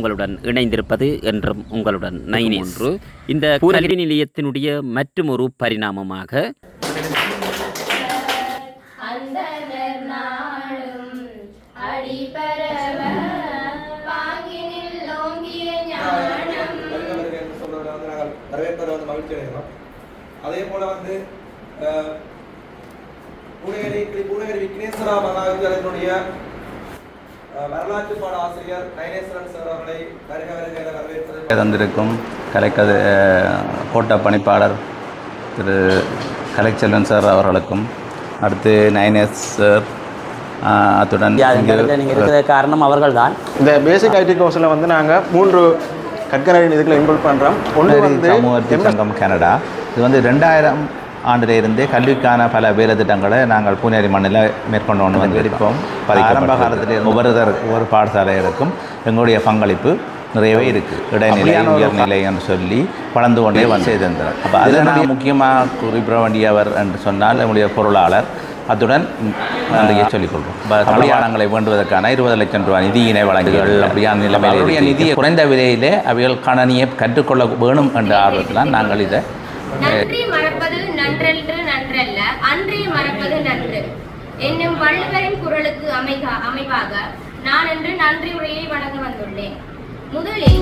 உங்களுடன் இணைந்திருப்பது என்றும் உங்களுடன் ஒன்று. இந்த கல்வி நிலையத்தினுடைய மற்றும் ஒரு பரிணாமமாக அதே போல வந்து பூனகிரி விக்னேஸ்வரா மகாவித்யாலயத்தினுடைய வரலாற்று பாட ஆசிரியர் நயனேஸ்வரன் சார் அவர்களை வரவேற்பது தந்திருக்கும் கோட்ட பணிப்பாளர் திரு கலைச்செல்வன் சார் அவர்களுக்கும் அடுத்து நயனேஸ் சார் அத்துடன் நீங்கள் இருக்கிற காரணம் அவர்கள் தான். இந்த பேசிக் ஐடி கோர்ஸில் வந்து நாங்கள் 3 கற்கரை இதுக்குள்ள இன்வால்வ் பண்ணுறோம். ஒன்று வந்து சமூக சங்கம் கனடா. இது வந்து 2000 ஆண்டிலிருந்தே கல்விக்கான பல வேலை திட்டங்களை நாங்கள் பூனேரி மண்ணில் மேற்கொண்டு வந்திருப்போம். ஆரம்ப காலத்தில் ஒவ்வொரு பாடசாலைகளுக்கும் எங்களுடைய பங்களிப்பு நிறையவே இருக்குது. இடைநிலை உயர்நிலை என்று சொல்லி வளர்ந்து கொண்டே செய்திருந்தார். அப்போ அதில் நான் முக்கியமாக குறிப்பிட வேண்டியவர் என்று சொன்னால் எங்களுடைய பொருளாளர். அத்துடன் நன்றியை சொல்லிக்கொள்வோம். கல்வியானங்களை வேண்டுவதற்கான 20 லட்சம் ரூபாய் நிதியினை வழங்குகள் அப்படியான நிலைமையிலே நிதியை குறைந்த விலையிலே அவைகள் கணனியை கற்றுக்கொள்ள வேணும் என்ற ஆர்வத்தில் நாங்கள் இதை நன்றி மறப்பது நன்றென்று நன்றல்ல அன்றே மறப்பது நன்று என்னும் வள்ளுவரின் குரலுக்கு அமைவாக நான் இன்று நன்றி உரையை வழங்க வந்துள்ளேன். முதலில்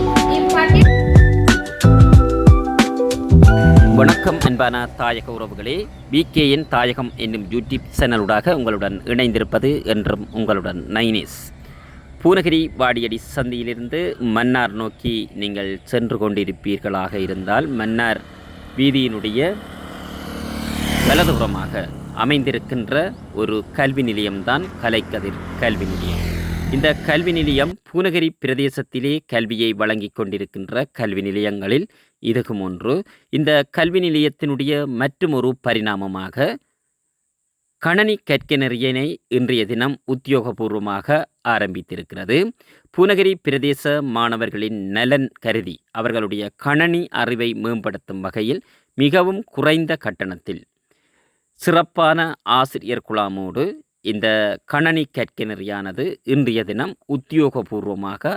வணக்கம் அன்பான தாயக உறவுகளே, பிகேயின் தாயகம் என்னும் யூடியூப் சேனலுடாக உங்களுடன் இணைந்திருப்பது என்றும் உங்களுடன் நைனேஸ். பூனகிரி வாடியடி சந்தியிலிருந்து மன்னார் நோக்கி நீங்கள் சென்று கொண்டிருப்பீர்களாக இருந்தால் மன்னார் வீதியினுடைய வலதுபுறமாக அமைந்திருக்கின்ற ஒரு கல்வி நிலையம்தான் கலைக்கதிர் கல்வி நிலையம். இந்த கல்வி நிலையம் பூனகிரி பிரதேசத்திலே கல்வியை வழங்கி கொண்டிருக்கின்ற கல்வி நிலையங்களில் இதுவும் ஒன்று. இந்த கல்வி நிலையத்தினுடைய மற்றும் ஒரு பரிணாமமாக கணனி கற்கனரியனை இன்றைய தினம் உத்தியோகபூர்வமாக ஆரம்பித்திருக்கிறது. பூனகிரி பிரதேச மாணவர்களின் நலன் கருதி அவர்களுடைய கணனி அறிவை மேம்படுத்தும் வகையில் மிகவும் குறைந்த கட்டணத்தில் சிறப்பான ஆசிரியர் குழாமோடு இந்த கணனி கற்கனரியானது இன்றைய தினம் உத்தியோகபூர்வமாக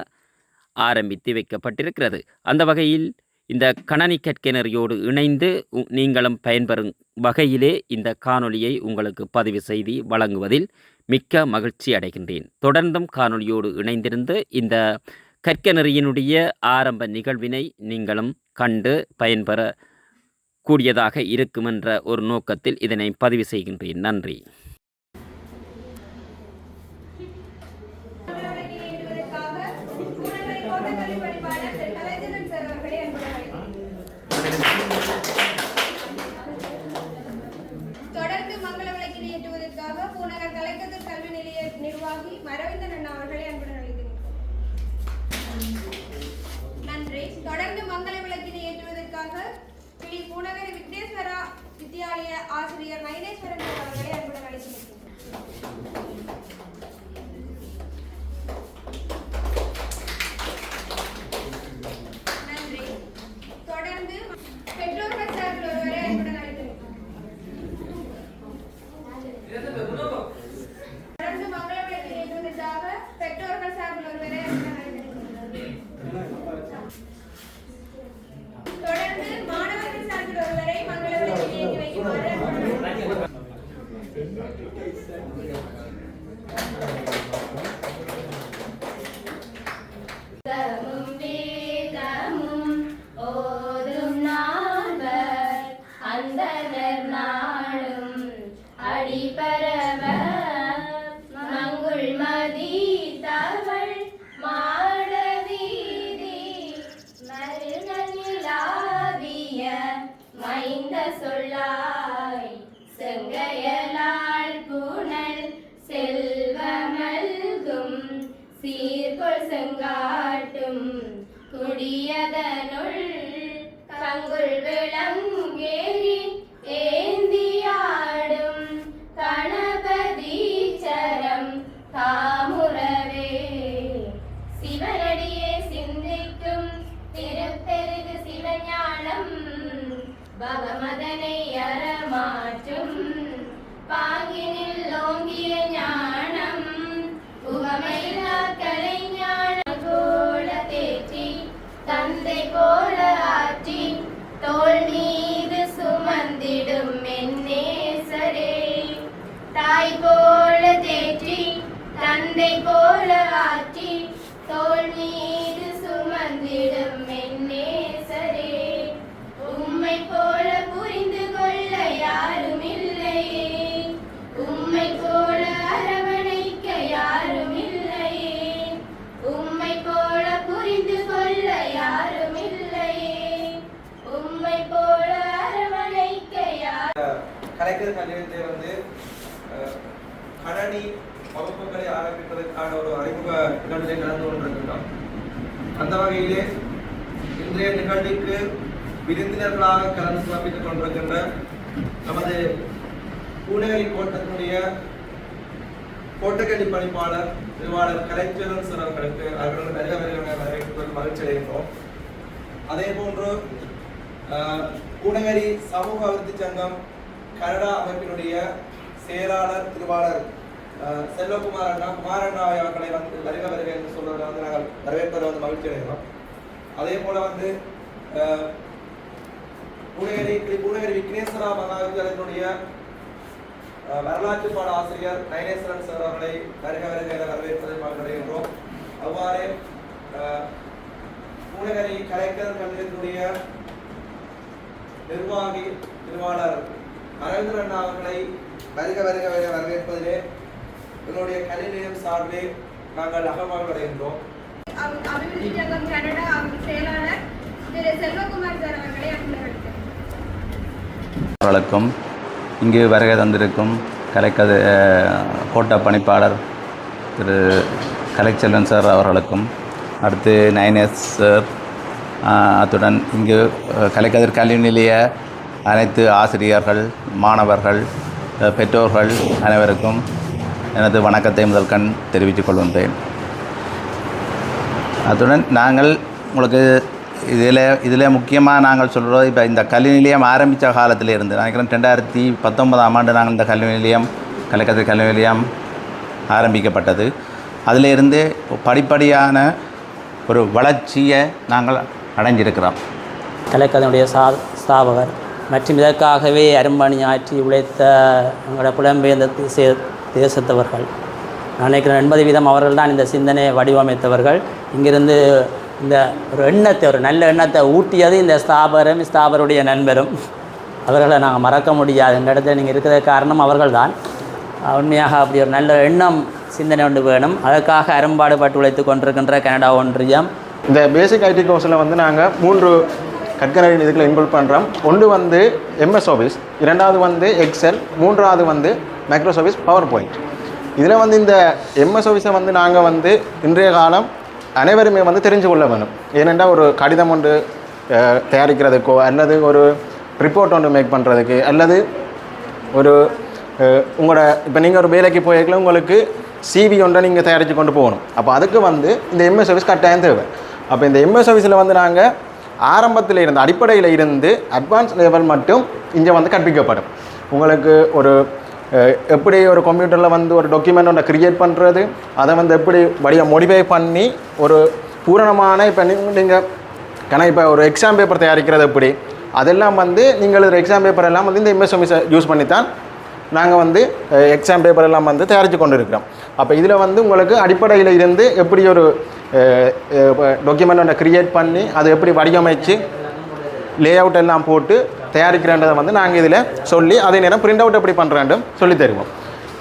ஆரம்பித்து வைக்கப்பட்டிருக்கிறது. அந்த வகையில் இந்த கணனி கற்கனரியோடு இணைந்து நீங்களும் பயன்பெறும் வகையிலே இந்த காணொளியை உங்களுக்கு பதிவு செய்து வழங்குவதில் மிக்க மகிழ்ச்சி அடைகின்றேன். தொடர்ந்தும் காணொளியோடு இணைந்திருந்து இந்த கற்கனரியினுடைய ஆரம்ப நிகழ்வினை நீங்களும் கண்டு பயன்பெற கூடியதாக இருக்கும் என்ற ஒரு நோக்கத்தில் இதனை பதிவு செய்கின்றேன். நன்றி. தொடர்ந்து மங்கள விளக்கினை ஏற்றுவதற்காக பூநகர் கலைக்கதிர் கல்வி நிலைய நிர்வாகி மரவிந்தன் அண்ணா அவர்களை அன்புடன் அழைக்கிறேன். நன்றி. தொடர்ந்து மங்கள விளக்கினை ஏற்றுவதற்காக பூநகர் விக்னேஸ்வரா வித்யாலய ஆசிரியர் நயனேஸ்வரன் அவர்களை அன்புடன் அழைக்கிறேன். நன்றி. தொடர்ந்து பெற்றோர்கள் சார்பில் ஒருவரை அன்புடன் அழைக்கிறேன். தொடர்ந்து மங்கள விளக்கினை ஏற்றுவதற்காக பெற்றோர்கள் சார்பில் ஒருவரை அன்புடன் அழைக்கிறேன். தொடர்ந்து மாணவர்கள் சார்பில் ஒருவரை மங்கள விளக்கினை ஏற்றி வைக்குமாறு சொல்லாய் செங்கையலாள் புனல் செல்வமல்கும் சீர்கொள் செங்காட்டும் குடியதனுள் கங்குள் விளங்கேறி ஏந்தியாடும் கணபதீச்சரம் தாமுறவே சிவனடியே சிந்திக்கும் திருப்பெருகு சிவஞானம் பகமதனை அறமாற்றும் பாங்கினில் ஓங்கிய ஞானம் உவமையில்லா கலைஞான கோலத்தே வந்திடும் என்னேசரே, உம்மை போல புரிந்து கொள்ள யாரும் இல்லையே, உம்மை போல அரவணைக்க யாரும் இல்லையே, உம்மை போல புரிந்து கொள்ள யாரும் இல்லையே, உம்மை போல அரவணைக்க யாரும். கலைக்கதிர் கல்வியத்தை வந்து கணனி வகுப்புகளை ஆரம்பிப்பதற்கான ஒரு அறிமுக நிகழ்வை நடந்து கொண்டிருக்கின்றோம். அந்த வகையிலே இன்றைய நிகழ்ச்சிக்கு விருந்தினர்களாக கலந்து சிறப்பித்துக் கொண்டிருக்கின்ற நமது பூநகரி கோட்டத்தினுடைய கோட்டக்கல்வி பணிப்பாளர் திருவாளர் கலைச்செல்வன் சார் அவர்களுக்கு அவர்கள் வரவேற்பதில் மகிழ்ச்சி அடைகின்றோம். அதே போன்று பூநகரி சமூக அபிவிருத்தி சங்கம் கனடா அமைப்பினுடைய செயலாளர் திருவாளர் செல்வகுமார் அண்ணா அவர்களை வந்து வருக என்று சொல்றதை வந்து நாங்கள் வரவேற்பதை வந்து மகிழ்ச்சி அடைகிறோம். அதே போல வந்து பூநகரி விக்னேஸ்வரா மகாவித்யாலயத்தினுடைய வரலாற்று பாட ஆசிரியர் நயனேஸ்வரன் சார் அவர்களை வருக என வரவேற்பதை மகிழ்ச்சி அடைகின்றோம். அவ்வாறே பூநகரி கலைக்கதிர் கல்வியத்தினுடைய நிர்வாகி திருவாளர் அரவிந்தர் அண்ணா அவர்களை வருக என வரவேற்பதிலே என்னுடைய கல்வி நிலையம் சார்பிலே நாங்கள் அகமகிழ்ச்சி அடைகின்றோம். அபிவிருத்தி சங்கம் கனடா செயலாளர் திரு செல்வகுமார் சார் அவர்களை அவர்களுக்கும் இங்கு வருகை தந்திருக்கும் கோட்ட பணிப்பாளர் திரு கலைச்செல்வன் சார் அவர்களுக்கும், அடுத்து நயனேஸ் சார், அத்துடன் இங்கு கலைக்கதிர் கல்வி நிலைய அனைத்து ஆசிரியர்கள், மாணவர்கள், பெற்றோர்கள் அனைவருக்கும் எனது வணக்கத்தை முதல்கண் தெரிவித்துக் கொள்கின்றேன். அத்துடன் நாங்கள் உங்களுக்கு இதில் முக்கியமாக நாங்கள் சொல்கிறது, இப்போ இந்த கல்வி நிலையம் ஆரம்பித்த காலத்தில் இருந்து நினைக்கிறேன் 2019ஆம் ஆண்டு நாங்கள் இந்த கல்வி நிலையம் கலைக்கதிர் கல்வி நிலையம் ஆரம்பிக்கப்பட்டது. அதிலிருந்து படிப்படியான ஒரு வளர்ச்சியை நாங்கள் அடைஞ்சிருக்கிறோம். கலைக்கதனுடைய ஸ்தாபகர் மற்றும் இதற்காகவே அரும்பணியாற்றி உழைத்த எங்களோட புலம்பெயர்ந்த தேசத்தவர்கள் நினைக்கிறேன் 80% அவர்கள் தான் இந்த சிந்தனையை வடிவமைத்தவர்கள். இங்கிருந்து இந்த ஒரு நல்ல எண்ணத்தை ஊட்டியது இந்த ஸ்தாபருடைய நண்பரும். அவர்களை நாங்கள் மறக்க முடியாது. இந்த இடத்துல நீங்கள் இருக்கிற காரணம் அவர்கள் தான். உண்மையாக அப்படி ஒரு நல்ல எண்ணம் சிந்தனை ஒன்று வேணும். அதற்காக அரும்பாடுபட்டு உழைத்து கொண்டிருக்கின்ற கனடா ஒன்றியம். இந்த பேசிக் ஐடி கோர்ஸில் வந்து நாங்கள் 3 கற்கனரி இதுக்குள்ள இன்வால்வ் பண்ணுறோம். ஒன்று வந்து MS ஆஃபீஸ், இரண்டாவது வந்து எக்ஸல், மூன்றாவது வந்து மைக்ரோசாஃப்ட் ஆஃபீஸ் பவர் பாயிண்ட். இதில் வந்து இந்த MS ஆஃபீஸை வந்து நாங்கள் வந்து இன்றைய காலம் அனைவருமே வந்து தெரிஞ்சு கொள்ள வேணும். ஏனென்றால் ஒரு கடிதம் ஒன்று தயாரிக்கிறதுக்கோ அல்லது ஒரு ரிப்போர்ட் ஒன்று மேக் பண்ணுறதுக்கு அல்லது ஒரு உங்களோட இப்போ நீங்கள் ஒரு வேலைக்கு போயிருக்கல உங்களுக்கு CV ஒன்றை நீங்கள் தயாரித்து கொண்டு போகணும். அப்போ அதுக்கு வந்து இந்த MS ஆஃபீஸ் கட்டாயம் தேவை. அப்போ இந்த MS ஆஃபீஸில் வந்து நாங்கள் ஆரம்பத்தில் இருந்து அடிப்படையில் இருந்து அட்வான்ஸ் லெவல் மட்டும் இங்கே வந்து கற்பிக்கப்படும். உங்களுக்கு ஒரு எப்படி ஒரு கம்ப்யூட்டரில் வந்து ஒரு டாக்குமெண்ட் ஒன்றை க்ரியேட் பண்ணுறது, அதை வந்து எப்படி மோடிஃபை பண்ணி ஒரு பூரணமான இப்போ நீங்கள் இப்போ ஒரு எக்ஸாம் பேப்பர் தயாரிக்கிறது எப்படி, அதெல்லாம் வந்து நீங்கள் ஒரு எக்ஸாம் பேப்பர் எல்லாம் வந்து இந்த MS ஆஃபீஸை யூஸ் பண்ணி தான் நாங்கள் வந்து எக்ஸாம் பேப்பர் எல்லாம் வந்து தயாரித்து கொண்டு இருக்கிறோம். அப்போ இதில் வந்து உங்களுக்கு அடிப்படையில் இருந்து எப்படி ஒரு டாக்குமெண்ட் ஒன்றை க்ரியேட் பண்ணி அதை எப்படி வடிவமைச்சு லே அவுட் எல்லாம் போட்டு தயாரிக்கிறன்றதை வந்து நாங்கள் இதில் சொல்லி அதே நேரம் பிரிண்ட் அவுட் எப்படி பண்ணுறேன்டும் சொல்லி தருவோம்.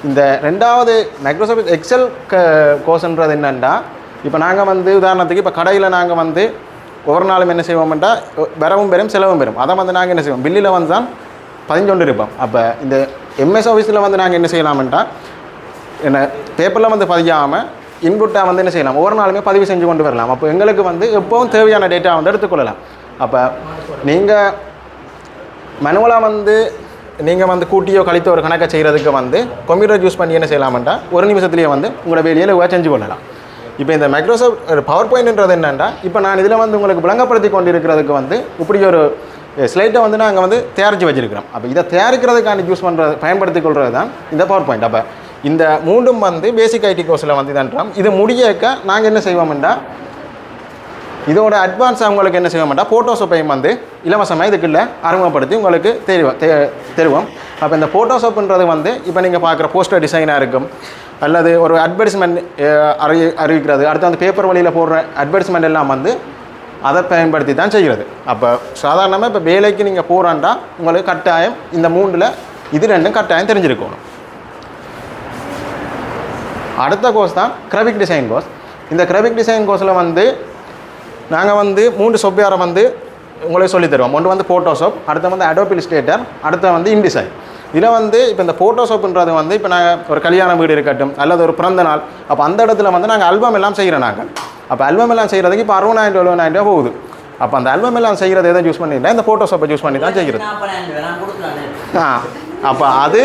இந்த ரெண்டாவது மைக்ரோசாஃப்ட் எக்ஸல் கோர்ஸ்ன்றது என்னென்னா, இப்போ நாங்கள் வந்து உதாரணத்துக்கு இப்போ கடையில் நாங்கள் வந்து ஒவ்வொரு நாளும் என்ன செய்வோம்னா வரவும் பெறும் செலவும் பெறும். அதை வந்து நாங்கள் என்ன செய்வோம், பில்லில் வந்து தான் 15 இருப்போம். அப்போ இந்த MS ஆஃபீஸில் வந்து நாங்கள் என்ன செய்யலாம்ட்டா என்ன பேப்பரில் வந்து பதியாமல் இன்புட்டாக வந்து என்ன செய்யலாம், ஒவ்வொரு நாளுமே பதிவு செஞ்சு கொண்டு வரலாம். அப்போ எங்களுக்கு வந்து எப்போவும் தேவையான டேட்டா வந்து எடுத்துக்கொள்ளலாம். அப்போ நீங்கள் மேனுவலாக வந்து நீங்கள் வந்து கூட்டியோ கழித்தோ ஒரு கணக்கை செய்கிறதுக்கு வந்து கம்ப்யூட்டர் யூஸ் பண்ணி என்ன செய்யலாம்ட்டா ஒரு நிமிஷத்துலேயே வந்து உங்களோட வேலையை செஞ்சு கொள்ளலாம். இப்போ இந்த மைக்ரோசாஃப்ட் பவர் பாயிண்ட்ன்றது என்னென்னா, இப்போ நான் இதில் வந்து உங்களுக்கு விளங்கப்படுத்தி கொண்டு இருக்கிறதுக்கு வந்து இப்படி ஒரு ஸ்லைட்டை வந்து நாங்கள் வந்து தயாரித்து வச்சுருக்கிறோம். அப்போ இதை தயாரிக்கிறதுக்காண்டி யூஸ் பண்ணுறது பயன்படுத்தி கொள்வது தான் இந்த பவர் பாயிண்ட். அப்போ இந்த மூன்றும் வந்து பேசிக் ஐடி கோர்ஸில் வந்து இதன்றோம். இது முடியக்க நாங்கள் என்ன செய்வோம்னா இதோட அட்வான்ஸ் உங்களுக்கு என்ன செய்வோம்னா ஃபோட்டோஷாப்பையும் வந்து இலவசமாக இதுக்குள்ள அறிமுகப்படுத்தி உங்களுக்கு தருவோம். அப்போ இந்த ஃபோட்டோஷாப்ன்றது வந்து இப்போ நீங்கள் பார்க்குற போஸ்டர் டிசைனாக இருக்கும், அல்லது ஒரு அட்வர்டைஸ்மெண்ட் அறிவிக்கிறது, அடுத்து அந்த பேப்பர் வழியில் போடுற அட்வர்டைஸ்மெண்ட் எல்லாம் வந்து அதை பயன்படுத்தி தான் செய்கிறது. அப்போ சாதாரணமாக இப்போ வேலைக்கு நீங்கள் போகிறாண்டா உங்களுக்கு கட்டாயம் இந்த 3ல் இது 2 கட்டாயம் தெரிஞ்சிருக்கணும். அடுத்த கோர்ஸ் தான் கிராஃபிக் டிசைன் கோர்ஸ். இந்த கிராஃபிக் டிசைன் கோர்ஸில் வந்து நாங்கள் வந்து 3 சாஃப்ட்வேரை வந்து உங்களுக்கு சொல்லித் தருவோம். ஒன்று வந்து ஃபோட்டோஷாப், அடுத்த வந்து அடோப் இல்லஸ்ட்ரேட்டர், அடுத்த வந்து இன்டிசைன். இதில் வந்து இப்போ இந்த ஃபோட்டோஷாப்ன்றது வந்து இப்போ நாங்கள் ஒரு கல்யாண வீடு இருக்கட்டும் அல்லது ஒரு பிறந்த நாள், அப்போ அந்த இடத்துல வந்து நாங்கள் ஆல்பம் எல்லாம் செய்கிறோம். நாங்கள் அப்போ ஆல்பம் எல்லாம் செய்கிறதுக்கு இப்போ 60,000 70,000 போகுது. அப்போ அந்த ஆல்பம் எல்லாம் செய்கிறது எதை யூஸ் பண்ணிட்டா இந்த ஃபோட்டோஷாப்பை யூஸ் பண்ணி தான் செய்கிறது. அப்போ அது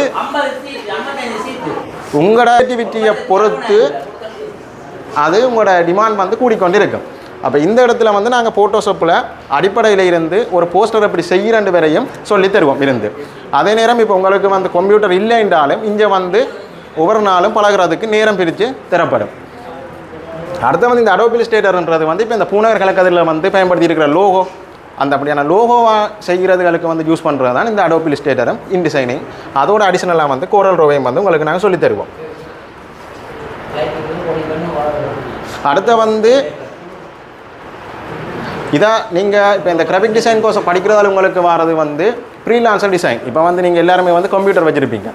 உங்களோட ஆக்டிவிட்டியை பொறுத்து அது உங்களோட டிமாண்ட் வந்து கூடிக்கொண்டு இருக்கும். அப்போ இந்த இடத்துல வந்து நாங்கள் ஃபோட்டோஷாப்பில் அடிப்படையில் இருந்து ஒரு போஸ்டர் எப்படி செய்கிறண்டு வரையும் சொல்லி தருவோம் இருந்து. அதே நேரம் இப்போ உங்களுக்கு வந்து கம்ப்யூட்டர் இல்லை என்றாலும் இங்கே வந்து ஒவ்வொரு நாளும் பழகிறதுக்கு நேரம் பிரித்து தரப்படும். அடுத்து வந்து இந்த அடோப் இல்லஸ்ட்ரேட்டர்ன்றது வந்து இப்போ இந்த பூநகர் கலக்கதில் வந்து பயன்படுத்தி இருக்கிற லோகோ, அந்த அப்படியான லோகோவாக செய்கிறதுகளுக்கு வந்து யூஸ் பண்ணுறது தான் இந்த அடோப் இல்லஸ்ட்ரேட்டரும் இன்டிசைனிங். அதோட அடிஷனலாக வந்து கோரல் ரோவையும் வந்து உங்களுக்கு நாங்கள் சொல்லி தருவோம். அடுத்து வந்து இதான் நீங்கள் இப்போ இந்த கிராஃபிக் டிசைன் கோர்ஸை படிக்கிறதால உங்களுக்கு வரது வந்து ஃப்ரீலான்சர் டிசைன். இப்போ வந்து நீங்கள் எல்லாருமே வந்து கம்ப்யூட்டர் வச்சுருப்பீங்க.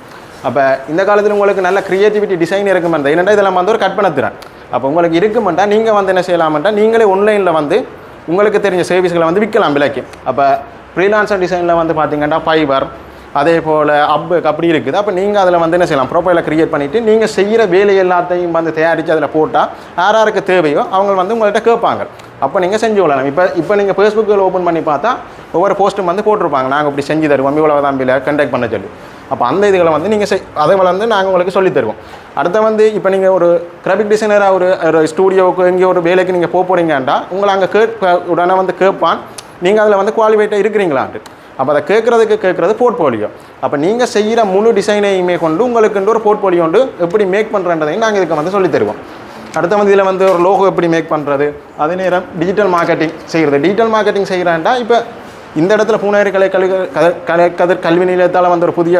அப்போ இந்த காலத்தில் உங்களுக்கு நல்ல க்ரியேட்டிவிட்டி டிசைன் இருக்குமெண்டா, என்னென்னா இதெல்லாம் வந்து ஒரு கற்பனை திறன். அப்போ உங்களுக்கு இருக்குமெண்டா நீங்கள் வந்து என்ன செய்யலாமெண்டா நீங்களே ஆன்லைனில் வந்து உங்களுக்கு தெரிஞ்ச சர்வீஸ்களை வந்து விற்கலாம் விலைக்கு. அப்போ ஃப்ரீலான்சர் டிசைனில் வந்து பார்த்தீங்கன்னா ஃபைவர், அதே போல் அப்க்கு அப்படி இருக்குது. அப்போ நீங்கள் அதில் வந்து என்ன செய்யலாம், ப்ரொஃபைலை க்ரியேட் பண்ணிவிட்டு நீங்கள் செய்கிற வேலை எல்லாத்தையும் வந்து தயாரித்து அதில் போட்டால் யாருக்கு தேவையோ அவங்க வந்து உங்கள்கிட்ட கேட்பாங்க. அப்போ நீங்கள் செஞ்சு கொள்ளலாம். இப்போ நீங்கள் ஃபேஸ்புக்கில் ஓப்பன் பண்ணி பார்த்தா ஒவ்வொரு போஸ்ட்டும் வந்து போட்டிருப்பாங்க, நாங்கள் இப்படி செஞ்சு தருவோம் இவ்வளோ தம்பியில் கண்டக்ட் பண்ண சொல்லி. அப்போ அந்த இதுகளை வந்து நீங்கள் அதை வந்து நாங்கள் உங்களுக்கு சொல்லித் தருவோம். அடுத்து வந்து இப்போ நீங்கள் ஒரு கிராஃபிக் டிசைனராக ஒரு ஸ்டூடியோவுக்கு எங்கேயோ ஒரு வேலைக்கு நீங்கள் போகிறீங்கன்டா உங்களை அங்கே உடனே வந்து கேட்பான் நீங்கள் அதில் வந்து குவாலிஃபைட்டாக இருக்கிறீங்களான்ட்டு. அப்போ அதை கேட்குறது போர்ட்ஃபோலியோ. அப்போ நீங்கள் செய்கிற முழு டிசைனையுமே கொண்டு உங்களுக்குன்ற ஒரு போர்ட்ஃபோலியோ உண்டு எப்படி மேக் பண்ணுறன்றதையும் நாங்கள் இதுக்கு வந்து சொல்லித் தருவோம். அடுத்து வந்து இதில் வந்து ஒரு லோகோ எப்படி மேக் பண்ணுறது, அதே நேரம் டிஜிட்டல் மார்க்கெட்டிங் செய்கிறது. டிஜிட்டல் மார்க்கெட்டிங் செய்கிறாண்டா இப்போ இந்த இடத்துல பூநகரி கலைக்கதிர் கல்வி நிலையத்தால் வந்து ஒரு புதிய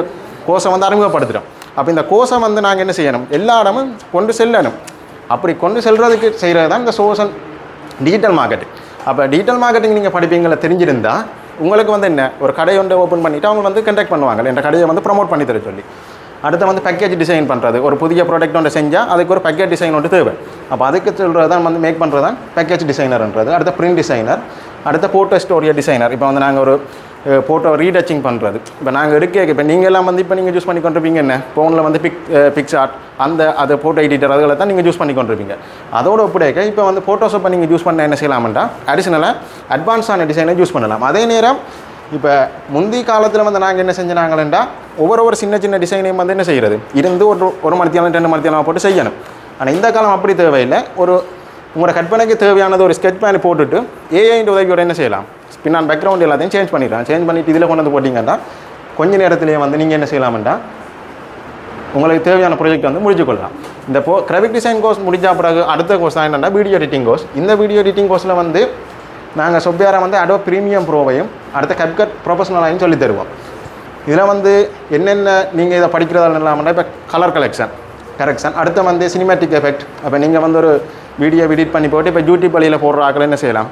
கோர்ஸை வந்து அறிமுகப்படுத்துகிறோம். அப்போ இந்த கோர்ஸை வந்து நாங்கள் என்ன செய்யணும், எல்லா இடமும் கொண்டு செல்லணும். அப்படி கொண்டு செல்றதுக்கு செய்கிறது தான் இந்த சோஷல் டிஜிட்டல் மார்க்கெட்டிங். அப்போ டிஜிட்டல் மார்க்கெட்டிங் நீங்கள் படிப்பீங்களை தெரிஞ்சிருந்தால் உங்களுக்கு வந்து என்ன ஒரு கடை ஒன்று ஓப்பன் பண்ணிவிட்டு அவங்க வந்து கண்டக்ட் பண்ணுவாங்க, இந்த கடையை வந்து ப்ரமோட் பண்ணி தர சொல்லி. அடுத்து வந்து பேக்கேஜ் டிசைன் பண்ணுறது, ஒரு புதிய ப்ராடக்ட் ஒன்று செஞ்சால் அதுக்கு ஒரு பேக்கேஜ் டிசைன் ஒன்று தேவை. அப்போ அதுக்கு சொல்கிறது தான் வந்து மேக் பண்ணுறது தான் பேக்கேஜ் டிசைனர்ன்றது. அடுத்த பிரிண்ட் டிசைனர், அடுத்த ஃபோட்டோ ஸ்டோரியா டிசைனர். இப்போ வந்து நாங்கள் ஒரு ஃபோட்டோ ரீடச்சிங் பண்ணுறது. இப்போ நாங்கள் இப்போ நீங்கள் எல்லாம் வந்து இப்போ நீங்கள் யூஸ் பண்ணி கொண்டிருப்பீங்க என்ன ஃபோனில் வந்து பிக்சார்ட் அது ஃபோட்டோ எடிட்டர் அதுகளை தான் நீங்கள் யூஸ் பண்ணி கொண்டிருப்பீங்க. அதோட ஒப்படைக்க இப்போ வந்து ஃபோட்டோஷாப்பை நீங்கள் யூஸ் பண்ண என்ன செய்யலாம்டா அடிஷனலாக அட்வான்ஸான டிசைனை யூஸ் பண்ணலாம். அதே நேரம் இப்போ முந்தைய காலத்தில் வந்து நாங்கள் என்ன செஞ்சாங்களா ஒவ்வொரு சின்ன டிசைனையும் வந்து என்ன செய்கிறது இருந்து ஒரு மணித்தியாலம் 2 மணித்தியாலம் போட்டு செய்யணும். ஆனால் இந்த காலம் அப்படி தேவையில்லை. உங்களோட கற்பனைக்கு தேவையானது ஒரு ஸ்கெட்ச் பேன் போட்டுட்டு ஏஐன்ற உதவியோட என்ன செய்யலாம், பின்னால் பேக்ரவுண்ட் எல்லாத்தையும் சேஞ்ச் பண்ணிவிட்டு இதில் கொண்டு வந்து போட்டிங்கன்னா கொஞ்ச நேரத்திலேயே வந்து நீங்கள் என்ன செய்யலாம்டா உங்களுக்கு தேவையான ப்ராஜெக்ட் வந்து முடிச்சு கொள்ளலாம். இந்த கிராஃபிக் டிசைன் கோர்ஸ் முடிஞ்ச பிறகு அடுத்த கோர்ஸ் தான் என்னென்னா வீடியோ எடிட்டிங் கோர்ஸ். இந்த வீடியோ எடிட்டிங் கோர்ஸில் வந்து நாங்கள் சாஃப்ட்வேரை வந்து அடோப் ப்ரீமியம் ப்ரோவையும் அடுத்த CapCut ப்ரொஃபஷனலாயும் சொல்லி தருவோம். இதில் வந்து என்னென்ன நீங்கள் இதை படிக்கிறதால இல்லாமல் இப்போ கலர் கரெக்ஷன், அடுத்து வந்து சினிமேட்டிக் எஃபெக்ட். அப்போ நீங்கள் வந்து ஒரு வீடியோ எடிட் பண்ணி போட்டு இப்போ யூடியூப் வழியில் போடுற ஆக்கள் என்ன செய்யலாம்,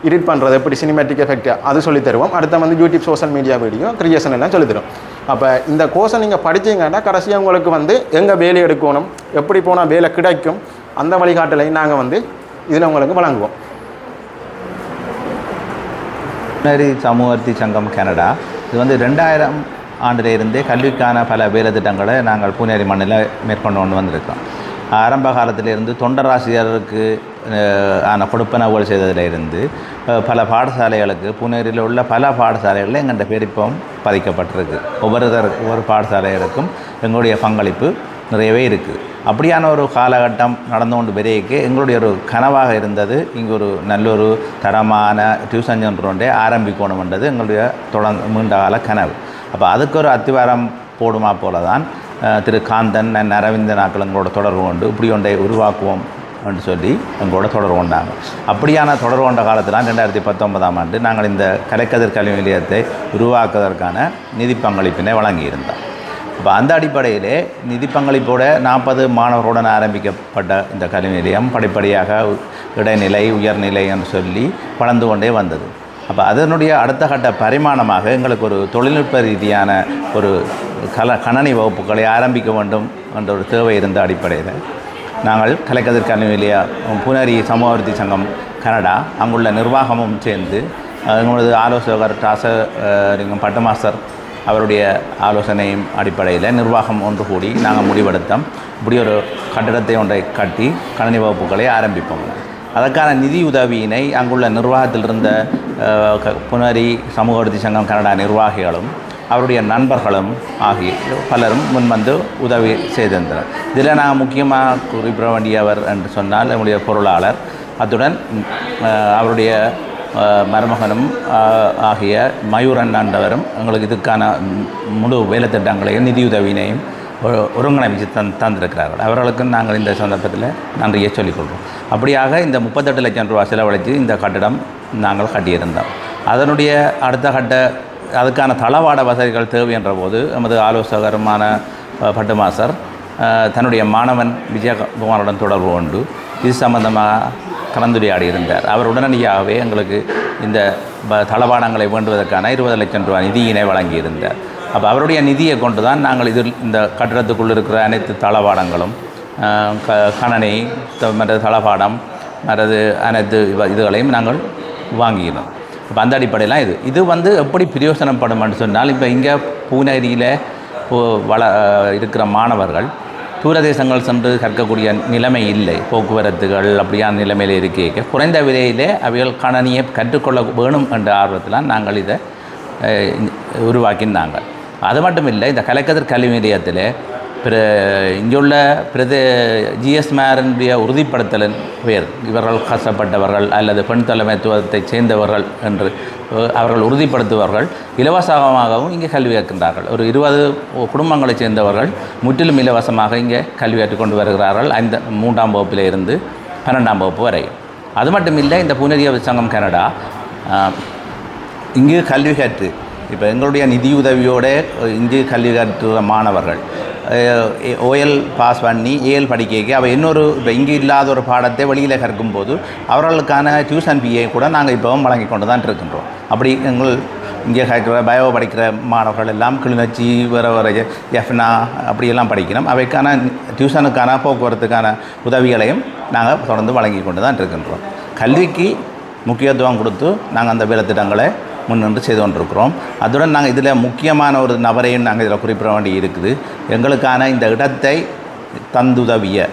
எடிட் பண்ணுறது எப்படி சினிமேட்டிக் எஃபெக்ட் அது சொல்லி தருவோம். அடுத்து வந்து YouTube social media video creation எல்லாம் சொல்லி தரும். அப்போ இந்த கோர்ஸை நீங்கள் படித்தீங்கன்னா கடைசியாக உங்களுக்கு வந்து எங்கே வேலை எடுக்கணும், எப்படி போனால் வேலை கிடைக்கும், அந்த வழிகாட்டலையும் நாங்கள் வந்து இதில் உங்களுக்கு வழங்குவோம். பூநகரி சமூகத்தி சங்கம் கனடா இது வந்து 2000 ஆண்டிலிருந்தே கல்விக்கான பல வேலை திட்டங்களை நாங்கள் பூநகரி மண்ணில் மேற்கொண்டு வந்திருக்கோம். ஆரம்ப காலத்திலிருந்து தொண்டராசிரியருக்கு ஆன கொடுப்பனவுகள் செய்ததிலிருந்து பல பாடசாலைகளுக்கு பூநகரியில் உள்ள பல பாடசாலைகளில் எங்கள்கிட்ட பேர் இப்போ பதிக்கப்பட்டிருக்கு. ஒவ்வொரு பாடசாலைகளுக்கும் எங்களுடைய பங்களிப்பு நிறையவே இருக்குது. அப்படியான ஒரு காலகட்டம் நடந்து கொண்டு வரைக்கு எங்களுடைய ஒரு கனவாக இருந்தது இங்கே ஒரு நல்ல ஒரு தரமான டியூஷன் சென்டர் ஒன்றை ஆரம்பிக்கணும்ன்றது எங்களுடைய நீண்ட கால கனவு. அப்போ அதுக்கு ஒரு அத்திவாரம் போடுமா போல தான் திரு காந்தன் அரவிந்தன் ஆக்கள் எங்களோட தொடர்பு கொண்டு இப்படி ஒன்றை உருவாக்குவோம் என்று சொல்லி எங்களோட தொடர்பு கொண்டாங்க. அப்படியான தொடர்பு கொண்ட காலத்தில் 2019ஆம் ஆண்டு நாங்கள் இந்த கலைக்கதிர் கல்வி நிலையத்தை உருவாக்குவதற்கான நிதி பங்களிப்பினை வழங்கியிருந்தோம். அப்போ அந்த அடிப்படையிலே நிதி பங்களிப்போட 40 மாணவர்களுடன் ஆரம்பிக்கப்பட்ட இந்த கல்வி நிலையம் படிப்படியாக இடைநிலை உயர்நிலை என்று சொல்லி வளர்ந்து கொண்டே வந்தது. அப்போ அதனுடைய அடுத்த கட்ட பரிமாணமாக எங்களுக்கு ஒரு தொழில்நுட்ப ரீதியான ஒரு கணனி வகுப்புகளை ஆரம்பிக்க வேண்டும் என்ற ஒரு தேவை இருந்த அடிப்படையில் நாங்கள் கலைக்கதிர் கல்வி நிலையம் புனரி சமூக அபிவிருத்தி சங்கம் கனடா அங்குள்ள நிர்வாகமும் சேர்ந்து எங்களது ஆலோசகர் டாசலிங்கம் பட்டமாஸ்டர் அவருடைய ஆலோசனையும் அடிப்படையில் நிர்வாகம் ஒன்று கூடி நாங்கள் முடிவெடுத்தோம். இப்படி ஒரு கட்டிடத்தை ஒன்றை கட்டி கணினி வகுப்புகளை ஆரம்பிப்போம். அதற்கான நிதி உதவியினை அங்குள்ள நிர்வாகத்தில் இருந்த புனரி சமூக அபிவிருத்தி சங்கம் கனடா நிர்வாகிகளும் அவருடைய நண்பர்களும் ஆகிய பலரும் முன்வந்து உதவி செய்திருந்தனர். இதில் நான் முக்கியமாக குறிப்பிட வேண்டியவர் என்று சொன்னால் நம்முடைய பொருளாளர், அத்துடன் அவருடைய மருமகனும் ஆகிய மயூரன் ஆண்டவரும் எங்களுக்கு இதுக்கான முழு வேலை திட்டங்களையும் நிதியுதவியினையும் ஒருங்கிணைச்சு தந்திருக்கிறார்கள். அவர்களுக்கும் நாங்கள் இந்த சந்தர்ப்பத்தில் நன்றியை சொல்லிக்கொள்வோம். அப்படியாக இந்த 38 லட்சம் ரூபா செலவழித்து இந்த கட்டிடம் நாங்கள் கட்டியிருந்தோம். அதனுடைய அடுத்த கட்ட அதுக்கான தளவாட வசதிகள் தேவை என்ற போது நமது ஆலோசகருமான பட்டுமாஸ்டர் தன்னுடைய மாணவன் விஜயகுமாருடன் தொடர்பு கொண்டு இது சம்பந்தமாக கலந்துரையாடி இருந்தார். அவர் உடனடியாகவே எங்களுக்கு இந்த தளவாடங்களை வேண்டுவதற்கான 20 லட்சம் ரூபாய் நிதியினை வழங்கியிருந்தார். அப்போ அவருடைய நிதியை கொண்டு தான் நாங்கள் இந்த கட்டிடத்துக்குள் இருக்கிற அனைத்து தளவாடங்களும் கணனி மற்ற தளவாடம் மற்றது அனைத்து இதுகளையும் நாங்கள் வாங்கினோம். இப்போ அந்த அடிப்படையெல்லாம் இது எப்படி பிரயோசனப்படும் சொன்னால், இப்போ இங்கே பூனேரியில் இருக்கிற மாணவர்கள் தூரதேசங்கள் சென்று கற்கக்கூடிய நிலைமை இல்லை. போக்குவரத்துகள் அப்படியான நிலைமையில் இருக்க குறைந்த விலையிலே அவைகள் கணனியை கற்றுக்கொள்ள வேணும் என்ற ஆர்வத்தில் நாங்கள் இதை உருவாக்கினாங்க. அது மட்டும் இல்லை, இந்த கலைக்கதிர் கல்வி நிலையத்தில் இங்குள்ள ஜிஎஸ்மாரனுடைய உறுதிப்படுத்தலின் பேர் இவர்கள் கஷ்டப்பட்டவர்கள் அல்லது பெண் தலைமைத்துவத்தை சேர்ந்தவர்கள் என்று அவர்கள் உறுதிப்படுத்துபவர்கள் இலவசமாகவும் இங்கே கல்வி கற்கின்றார்கள். ஒரு 20 குடும்பங்களைச் சேர்ந்தவர்கள் முற்றிலும் இலவசமாக இங்கே கல்வி கற்றுக்கொண்டு வருகிறார்கள். 3ஆம் வகுப்பில் இருந்து 12ஆம் வகுப்பு வரை. அது மட்டும் இல்லை, இந்த புனரி சங்கம் கனடா இங்கு கல்வி கற்று இப்போ எங்களுடைய நிதியுதவியோடு இங்கு கல்வி கற்றுற மாணவர்கள் ஓஎல் பாஸ் பண்ணி ஏஎல் படிக்க அவை இப்போ இங்கே இல்லாத ஒரு பாடத்தை வெளியில் கற்கும்போது அவர்களுக்கான டியூஷன் பிஏ கூட நாங்கள் இப்போவும் வழங்கி கொண்டு தான் இருக்கின்றோம். அப்படி இங்கே கற்கிற பயோ படிக்கிற மாணவர்கள் எல்லாம் கிளிநொச்சி வேறு எஃப்னா அப்படியெல்லாம் படிக்கணும். அவைக்கான டியூஷனுக்கான போக்குவரத்துக்கான உதவிகளையும் நாங்கள் தொடர்ந்து வழங்கி கொண்டு தான் இருக்கின்றோம். கல்விக்கு முக்கியத்துவம் கொடுத்து நாங்கள் அந்த வேலை திட்டங்களை முன்னின்று செய்து கொண்டிருக்கிறோம். அதுடன் நாங்கள் இதில் முக்கியமான ஒரு நபரையும் நாங்கள் இதில் குறிப்பிட வேண்டி இருக்குது. எங்களுக்கான இந்த இடத்தை தந்துதவிய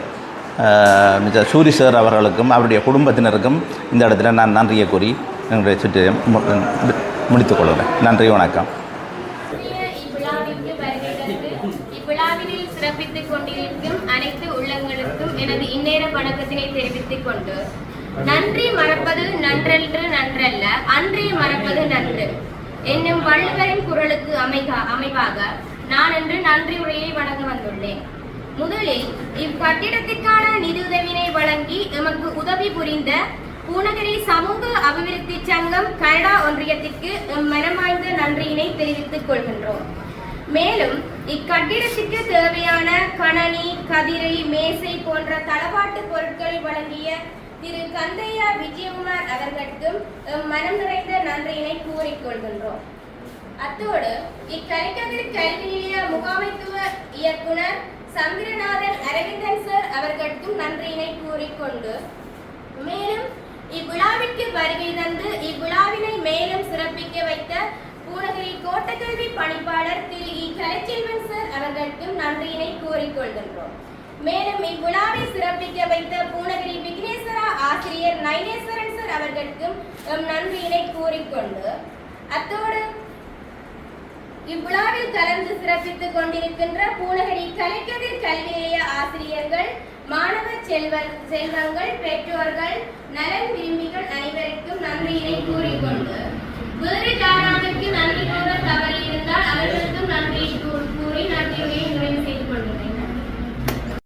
மிஸ்டர் சூரி சார் அவர்களுக்கும் அவருடைய குடும்பத்தினருக்கும் இந்த இடத்துல நான் நன்றியை கூறி என்னுடைய சுற்றியை முடித்துக் கொள்கிறேன். நன்றி, வணக்கம். இவ்விழாவில் சிறப்பித்துக் கொண்டிருக்கும் அனைத்து உள்ளங்களுக்கும் எனது இந்நேர வணக்கத்தினை தெரிவித்துக் கொண்டு, நன்றி மறப்பது நன்றன்று நன்றல்ல, அன்றே மறப்பது நன்று என்னும் வள்ளுவரின் குரலுக்கு அமைவாக நான் இன்று நன்றி உரையை வழங்க வந்துள்ளேன். முதலில் இக்கட்டிடத்திற்கான நிதியுதவினை வழங்கி எமக்கு உதவி புரிந்த பூநகரி சமூக அபிவிருத்தி சங்கம் கனடா ஒன்றியத்திற்கு மனமாய்ந்த நன்றியினை தெரிவித்துக் கொள்கின்றோம். மேலும் இக்கட்டிடத்திற்கு தேவையான கணனி, கதிரை, மேசை போன்ற தளவாட்டு பொருட்களை வழங்கிய திரு கந்தையா விஜயகுமார் அவர்களுக்கும் மனம் நிறைந்த நன்றியினை கூறிக்கொள்கின்றோம். அத்தோடு இக்கலைக்கதிர் கல்வி நிலைய முகாமைத்துவ இயக்குனர் சந்திரநாதன் அரவிந்தன் சார் அவர்களுக்கும் நன்றியினை கூறிக்கொண்டு, மேலும் இவ்விழாவிற்கு வருகை தந்து இவ்விழாவினை மேலும் சிறப்பிக்க வைத்த பூநகரி கோட்டக்கல்வி பணிப்பாளர் திரு கலைச்செல்வன் சார் அவர்களுக்கும் நன்றியினை கூறிக்கொள்கின்றோம். மேலும் இவ்விழாவை சிறப்பிக்க வைத்த பூநகரி விக்னேஸ்வரா ஆசிரியர் நயனேஸ்வரன் சார் அவர்களுக்கும் நன்றியினை கூறிக்கொண்டு, அத்தோடு இவ்விழாவில் கலந்து சிறப்பித்துக் கொண்டிருக்கின்ற பூநகரி கலைக்கதிர் கல்வி நிலைய ஆசிரியர்கள், மாணவ செல்வங்கள், பெற்றோர்கள், நலன் விரும்பிகள் அனைவருக்கும் நன்றியினை கூறிக்கொண்டு, வேறு யாராவிற்கு நன்றி கூற தவறியிருந்தால் அவர்களுக்கும் நன்றியை கூறி நன்றியை